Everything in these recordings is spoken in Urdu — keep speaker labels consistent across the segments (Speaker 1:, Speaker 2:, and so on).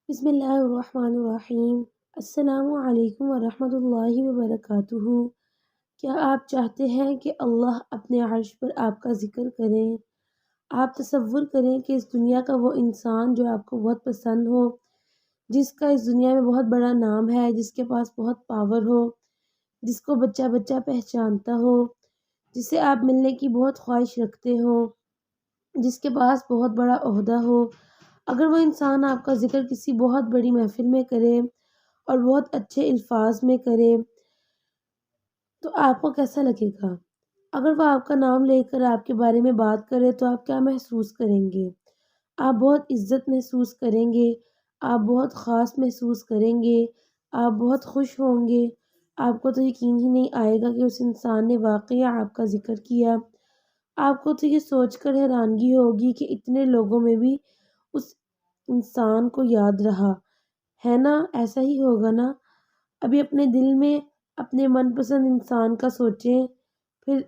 Speaker 1: بسم اللہ الرحمن الرحیم۔ السلام علیکم ورحمۃ اللہ وبرکاتہ۔ کیا آپ چاہتے ہیں کہ اللہ اپنے عرش پر آپ کا ذکر کریں؟ آپ تصور کریں کہ اس دنیا کا وہ انسان جو آپ کو بہت پسند ہو، جس کا اس دنیا میں بہت بڑا نام ہے، جس کے پاس بہت پاور ہو، جس کو بچہ بچہ پہچانتا ہو، جس سے آپ ملنے کی بہت خواہش رکھتے ہو، جس کے پاس بہت بڑا عہدہ ہو۔ اگر وہ انسان آپ کا ذکر کسی بہت بڑی محفل میں کرے اور بہت اچھے الفاظ میں کرے تو آپ کو کیسا لگے گا؟ اگر وہ آپ کا نام لے کر آپ کے بارے میں بات کرے تو آپ کیا محسوس کریں گے؟ آپ بہت عزت محسوس کریں گے، آپ بہت خاص محسوس کریں گے، آپ بہت خوش ہوں گے۔ آپ کو تو یقین ہی نہیں آئے گا کہ اس انسان نے واقعی آپ کا ذکر کیا۔ آپ کو تو یہ سوچ کر حیرانگی ہوگی کہ اتنے لوگوں میں بھی اس انسان کو یاد رہا ہے نا؟ ایسا ہی ہوگا نا؟ ابھی اپنے دل میں اپنے من پسند انسان کا سوچیں، پھر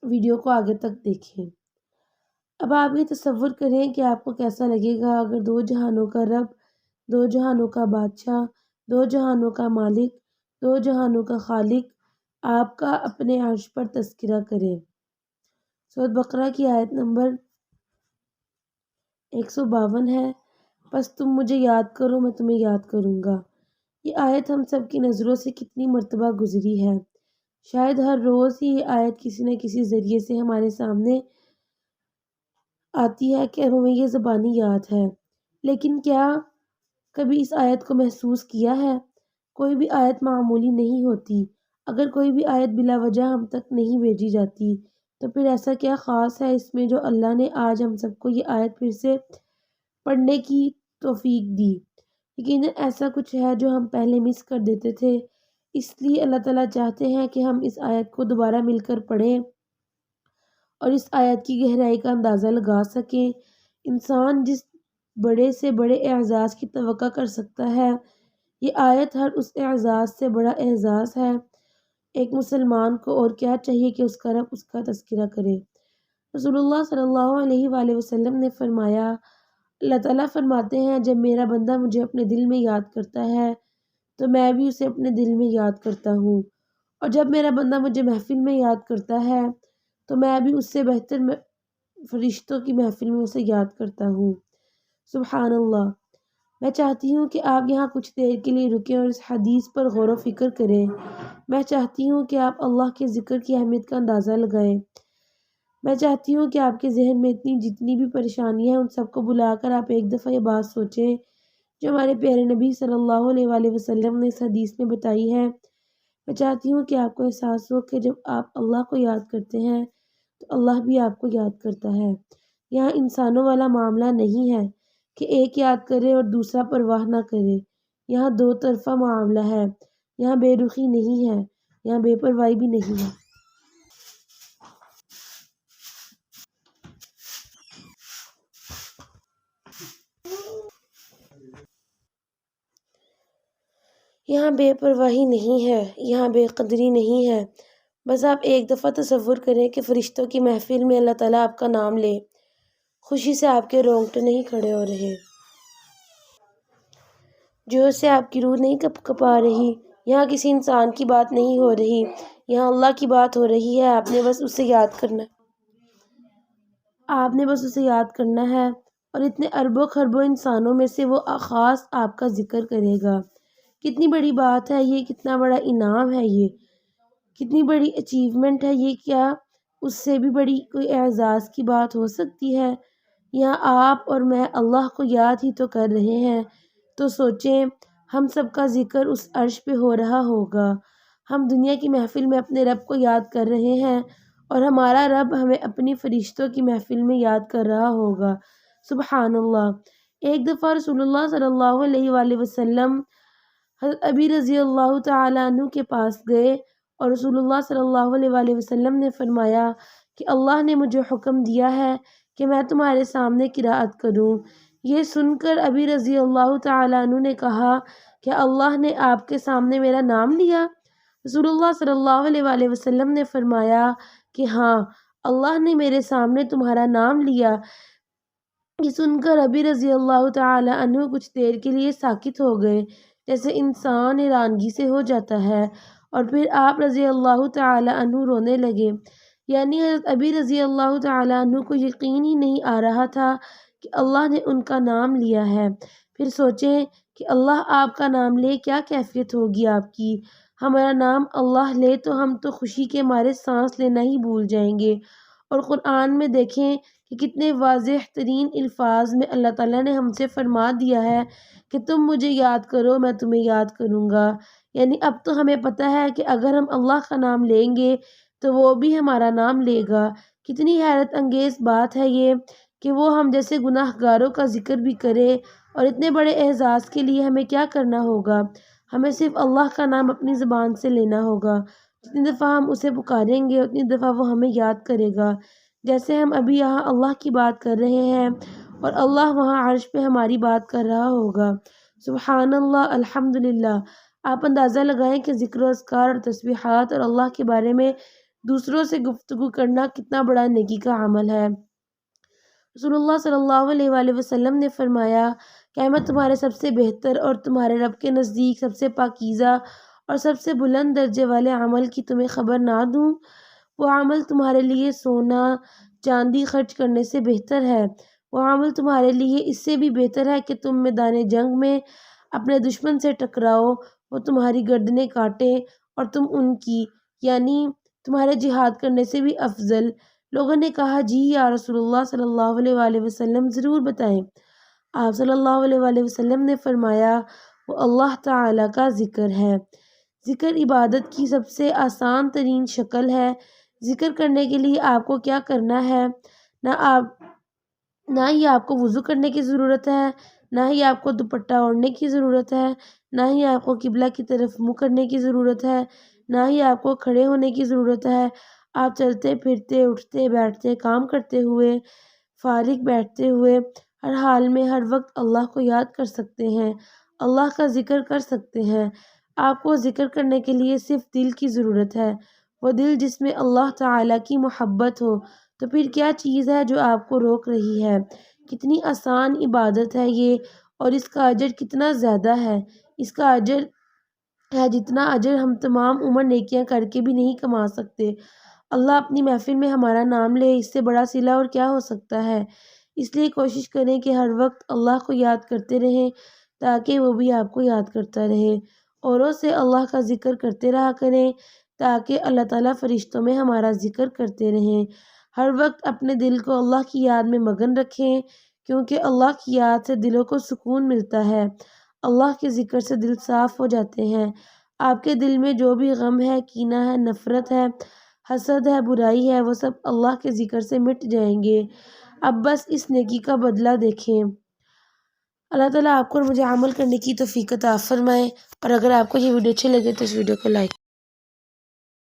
Speaker 1: ویڈیو کو آگے تک دیکھیں۔ اب آپ یہ تصور کریں کہ آپ کو کیسا لگے گا اگر دو جہانوں کا رب، دو جہانوں کا بادشاہ، دو جہانوں کا مالک، دو جہانوں کا خالق آپ کا اپنے عرش پر تذکرہ کرے۔ سورۃ بقرہ کی آیت نمبر 152 ہے۔ بس تم مجھے یاد کرو، میں تمہیں یاد کروں گا۔ یہ آیت ہم سب کی نظروں سے کتنی مرتبہ گزری ہے۔ شاید ہر روز ہی یہ آیت کسی نہ کسی ذریعے سے ہمارے سامنے آتی ہے کہ ہمیں یہ زبانی یاد ہے، لیکن کیا کبھی اس آیت کو محسوس کیا ہے؟ کوئی بھی آیت معمولی نہیں ہوتی۔ اگر کوئی بھی آیت بلا وجہ ہم تک نہیں بھیجی جاتی تو پھر ایسا کیا خاص ہے اس میں جو اللہ نے آج ہم سب کو یہ آیت پھر سے پڑھنے کی توفیق دی؟ یقیناً ایسا کچھ ہے جو ہم پہلے مس کر دیتے تھے، اس لیے اللہ تعالیٰ چاہتے ہیں کہ ہم اس آیت کو دوبارہ مل کر پڑھیں اور اس آیت کی گہرائی کا اندازہ لگا سکیں۔ انسان جس بڑے سے بڑے اعزاز کی توقع کر سکتا ہے، یہ آیت ہر اس اعزاز سے بڑا اعزاز ہے۔ ایک مسلمان کو اور کیا چاہیے کہ اس کا رب اس کا تذکرہ کرے۔ رسول اللہ صلی اللہ علیہ وآلہ وسلم نے فرمایا، اللہ تعالیٰ فرماتے ہیں جب میرا بندہ مجھے اپنے دل میں یاد کرتا ہے تو میں بھی اسے اپنے دل میں یاد کرتا ہوں، اور جب میرا بندہ مجھے محفل میں یاد کرتا ہے تو میں بھی اس سے بہتر فرشتوں کی محفل میں اسے یاد کرتا ہوں۔ سبحان اللہ۔ میں چاہتی ہوں کہ آپ یہاں کچھ دیر کے لیے رکیں اور اس حدیث پر غور و فکر کریں۔ میں چاہتی ہوں کہ آپ اللہ کے ذکر کی اہمیت کا اندازہ لگائیں۔ میں چاہتی ہوں کہ آپ کے ذہن میں جتنی بھی پریشانیاں ہیں ان سب کو بلا کر آپ ایک دفعہ یہ بات سوچیں جو ہمارے پیارے نبی صلی اللہ علیہ وآلہ وسلم نے اس حدیث میں بتائی ہے۔ میں چاہتی ہوں کہ آپ کو احساس ہو کہ جب آپ اللہ کو یاد کرتے ہیں تو اللہ بھی آپ کو یاد کرتا ہے۔ یہاں انسانوں والا معاملہ نہیں ہے کہ ایک یاد کرے اور دوسرا پرواہ نہ کرے۔ یہاں دو طرفہ معاملہ ہے۔ یہاں بے رخی نہیں ہے، یہاں بے پرواہی بھی نہیں ہے۔ یہاں بے پرواہی نہیں ہے، یہاں بے قدری نہیں ہے۔ بس آپ ایک دفعہ تصور کریں کہ فرشتوں کی محفل میں اللہ تعالیٰ آپ کا نام لے، خوشی سے آپ کے رونگٹے نہیں کھڑے ہو رہے، جوش سے آپ کی روح نہیں کپ کپا رہی۔ یہاں کسی انسان کی بات نہیں ہو رہی، یہاں اللہ کی بات ہو رہی ہے۔ آپ نے بس اسے یاد کرنا ہے، آپ نے بس اسے یاد کرنا ہے اور اتنے اربوں خربوں انسانوں میں سے وہ خاص آپ کا ذکر کرے گا۔ کتنی بڑی بات ہے یہ، کتنا بڑا انعام ہے یہ، کتنی بڑی اچیومنٹ ہے یہ۔ کیا اس سے بھی بڑی کوئی اعزاز کی بات ہو سکتی ہے؟ یہاں آپ اور میں اللہ کو یاد ہی تو کر رہے ہیں، تو سوچیں ہم سب کا ذکر اس عرش پہ ہو رہا ہوگا۔ ہم دنیا کی محفل میں اپنے رب کو یاد کر رہے ہیں اور ہمارا رب ہمیں اپنی فرشتوں کی محفل میں یاد کر رہا ہوگا۔ سبحان اللہ۔ ایک دفعہ رسول اللہ صلی اللہ علیہ وآلہ وسلم حضرت ابی رضی اللہ تعالیٰ عنہ کے پاس گئے اور رسول اللہ صلی اللہ علیہ وآلہ وسلم نے فرمایا کہ اللہ نے مجھے حکم دیا ہے کہ میں تمہارے سامنے قرأت کروں۔ یہ سن کر ابی رضی اللہ تعالیٰ عنہ نے کہا کہ اللہ نے آپ کے سامنے میرا نام لیا؟ رسول اللہ صلی اللہ علیہ وآلہ وسلم نے فرمایا کہ ہاں، اللہ نے میرے سامنے تمہارا نام لیا۔ یہ سن کر ابی رضی اللہ تعالی عنہ کچھ دیر کے لیے ساکت ہو گئے، جیسے انسان حیرانگی سے ہو جاتا ہے، اور پھر آپ رضی اللہ تعالی عنہ رونے لگے۔ یعنی حضرت ابی رضی اللہ تعالی عنہ کو یقین ہی نہیں آ رہا تھا کہ اللہ نے ان کا نام لیا ہے۔ پھر سوچیں کہ اللہ آپ کا نام لے، کیا کیفیت ہوگی آپ کی۔ ہمارا نام اللہ لے تو ہم تو خوشی کے مارے سانس لینا ہی بھول جائیں گے۔ اور قرآن میں دیکھیں کہ کتنے واضح ترین الفاظ میں اللہ تعالیٰ نے ہم سے فرما دیا ہے کہ تم مجھے یاد کرو، میں تمہیں یاد کروں گا۔ یعنی اب تو ہمیں پتہ ہے کہ اگر ہم اللہ کا نام لیں گے تو وہ بھی ہمارا نام لے گا۔ کتنی حیرت انگیز بات ہے یہ کہ وہ ہم جیسے گناہ گاروں کا ذکر بھی کرے، اور اتنے بڑے اعزاز کے لیے ہمیں کیا کرنا ہوگا؟ ہمیں صرف اللہ کا نام اپنی زبان سے لینا ہوگا۔ جتنی دفعہ ہم اسے پکاریں گے اتنی دفعہ وہ ہمیں یاد کرے گا۔ جیسے ہم ابھی یہاں اللہ کی بات کر رہے ہیں اور اللہ وہاں عرش پہ ہماری بات کر رہا ہوگا۔ سبحان اللہ، الحمدللہ۔ آپ اندازہ لگائیں کہ ذکر و اذکار اور تسبیحات اور اللہ کے بارے میں دوسروں سے گفتگو کرنا کتنا بڑا نیکی کا عمل ہے۔ رسول اللہ صلی اللہ علیہ وآلہ وسلم نے فرمایا کہ میں تمہارے سب سے بہتر اور تمہارے رب کے نزدیک سب سے پاکیزہ اور سب سے بلند درجے والے عمل کی تمہیں خبر نہ دوں؟ وہ عمل تمہارے لیے سونا چاندی خرچ کرنے سے بہتر ہے۔ وہ عمل تمہارے لیے اس سے بھی بہتر ہے کہ تم میدان جنگ میں اپنے دشمن سے ٹکراؤ، وہ تمہاری گردنیں کاٹے اور تم ان کی، یعنی تمہارے جہاد کرنے سے بھی افضل۔ لوگوں نے کہا، جی یا رسول اللہ صلی اللہ علیہ وآلہ وسلم، ضرور بتائیں۔ آپ صلی اللہ علیہ وآلہ وسلم نے فرمایا، وہ اللہ تعالیٰ کا ذکر ہے۔ ذکر عبادت کی سب سے آسان ترین شکل ہے۔ ذکر کرنے کے لیے آپ کو کیا کرنا ہے؟ نہ ہی آپ کو وضو کرنے کی ضرورت ہے، نہ ہی آپ کو دوپٹہ اوڑھنے کی ضرورت ہے، نہ ہی آپ کو قبلہ کی طرف منہ کرنے کی ضرورت ہے، نہ ہی آپ کو کھڑے ہونے کی ضرورت ہے۔ آپ چلتے پھرتے، اٹھتے بیٹھتے، کام کرتے ہوئے، فارغ بیٹھتے ہوئے، ہر حال میں ہر وقت اللہ کو یاد کر سکتے ہیں، اللہ کا ذکر کر سکتے ہیں۔ آپ کو ذکر کرنے کے لیے صرف دل کی ضرورت ہے، وہ دل جس میں اللہ تعالیٰ کی محبت ہو۔ تو پھر کیا چیز ہے جو آپ کو روک رہی ہے؟ کتنی آسان عبادت ہے یہ، اور اس کا اجر کتنا زیادہ ہے۔ اس کا اجر ہے جتنا اجر ہم تمام عمر نیکیاں کر کے بھی نہیں کما سکتے۔ اللہ اپنی محفل میں ہمارا نام لے، اس سے بڑا صلہ اور کیا ہو سکتا ہے؟ اس لیے کوشش کریں کہ ہر وقت اللہ کو یاد کرتے رہیں تاکہ وہ بھی آپ کو یاد کرتا رہے۔ اوروں سے اللہ کا ذکر کرتے رہا کریں تاکہ اللہ تعالیٰ فرشتوں میں ہمارا ذکر کرتے رہیں۔ ہر وقت اپنے دل کو اللہ کی یاد میں مگن رکھیں، کیونکہ اللہ کی یاد سے دلوں کو سکون ملتا ہے۔ اللہ کے ذکر سے دل صاف ہو جاتے ہیں۔ آپ کے دل میں جو بھی غم ہے، کینہ ہے، نفرت ہے، حسد ہے، برائی ہے، وہ سب اللہ کے ذکر سے مٹ جائیں گے۔ اب بس اس نیکی کا بدلہ دیکھیں۔ اللہ تعالیٰ آپ کو اور مجھے عمل کرنے کی توفیق عطا فرمائے۔ اور اگر آپ کو یہ ویڈیو اچھی لگے تو اس ویڈیو کو لائک